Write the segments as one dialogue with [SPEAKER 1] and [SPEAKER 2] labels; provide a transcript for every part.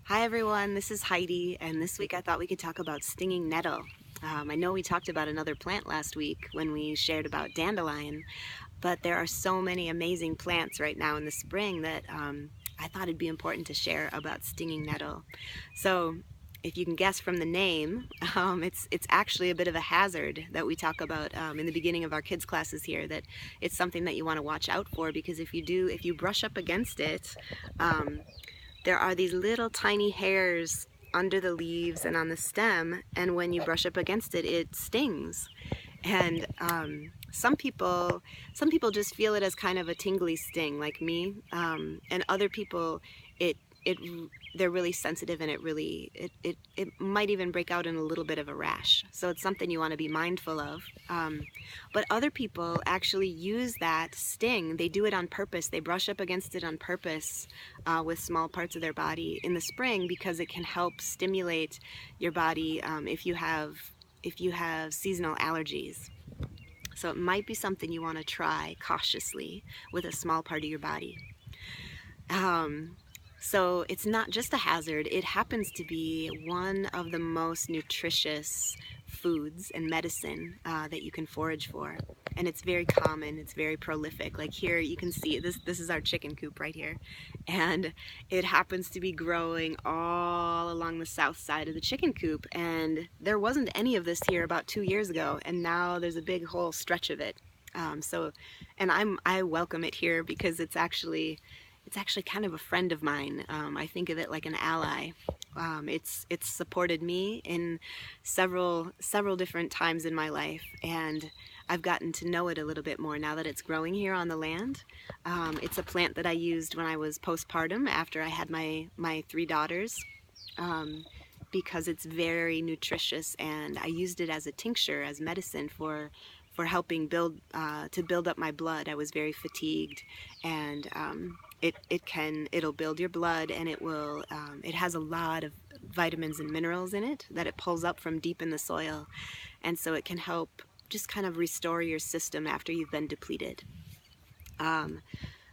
[SPEAKER 1] Hi everyone, this is Heidi, and this week I thought we could talk about stinging nettle. I know we talked about another plant last week when we shared about dandelion, but there are so many amazing plants right now in the spring that I thought it'd be important to share about stinging nettle. So if you can guess from the name, it's actually a bit of a hazard that we talk about in the beginning of our kids classes here, that it's something that you want to watch out for, because if you brush up against it, um, there are these little tiny hairs under the leaves and on the stem, and when you brush up against it, it stings. And some people just feel it as kind of a tingly sting, like me, and other people, it it they're really sensitive, and it might even break out in a little bit of a rash. So it's something you want to be mindful of. But other people actually use that sting. They do it on purpose. They brush up against it on purpose with small parts of their body in the spring, because it can help stimulate your body if you have seasonal allergies. So it might be something you want to try cautiously with a small part of your body. So it's not just a hazard, it happens to be one of the most nutritious foods and medicine that you can forage for. And it's very common, it's very prolific. Like here you can see, this is our chicken coop right here. And it happens to be growing all along the south side of the chicken coop. And there wasn't any of this here about 2 years ago, and now there's a big whole stretch of it. And I welcome it here, because it's actually kind of a friend of mine. I think of it like an ally. It's supported me in several different times in my life, and I've gotten to know it a little bit more now that it's growing here on the land. It's a plant that I used when I was postpartum after I had my 3 daughters, because it's very nutritious, and I used it as a tincture, as medicine for helping to build up my blood. I was very fatigued, and it'll build your blood, and it has a lot of vitamins and minerals in it that it pulls up from deep in the soil, and so it can help just kind of restore your system after you've been depleted.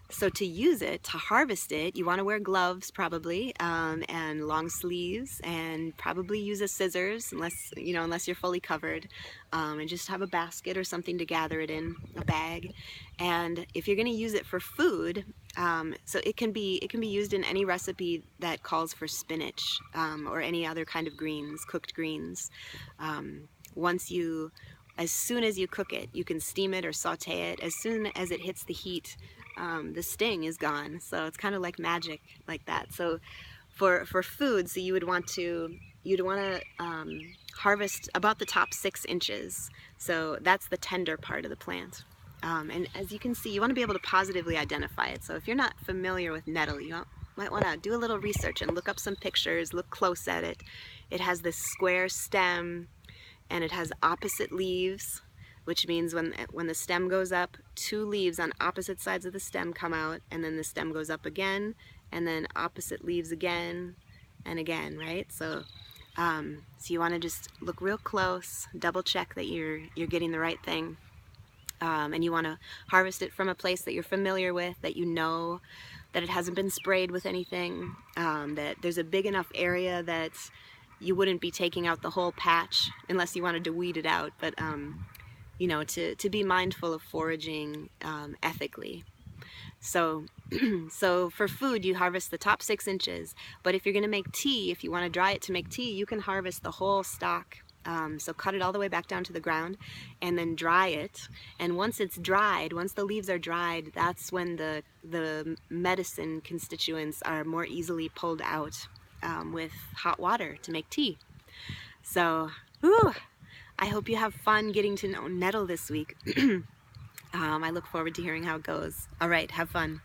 [SPEAKER 1] So to use it, to harvest it, you want to wear gloves probably, and long sleeves, and probably use a scissors unless you're fully covered, and just have a basket or something to gather it in, a bag. And if you're going to use it for food, so it can be used in any recipe that calls for spinach, or any other kind of greens, cooked greens. As soon as you cook it, you can steam it or saute it. As soon as it hits the heat, the sting is gone. So it's kind of like magic, like that. So for food, so you'd want to harvest about the top 6 inches. So that's the tender part of the plant. And as you can see, you want to be able to positively identify it. So if you're not familiar with nettle, you might want to do a little research and look up some pictures, look close at it. It has this square stem, and it has opposite leaves, which means when the stem goes up, 2 leaves on opposite sides of the stem come out, and then the stem goes up again, and then opposite leaves again and again, right? So you want to just look real close, double check that you're getting the right thing, and you want to harvest it from a place that you're familiar with, that you know that it hasn't been sprayed with anything, that there's a big enough area that you wouldn't be taking out the whole patch unless you wanted to weed it out, but to be mindful of foraging ethically. So for food, you harvest the top 6 inches, but if you're going to make tea, if you want to dry it to make tea, you can harvest the whole stalk. So cut it all the way back down to the ground, and then dry it. And once it's dried, once the leaves are dried, that's when the medicine constituents are more easily pulled out with hot water to make tea. So, I hope you have fun getting to know nettle this week. I look forward to hearing how it goes. All right, have fun.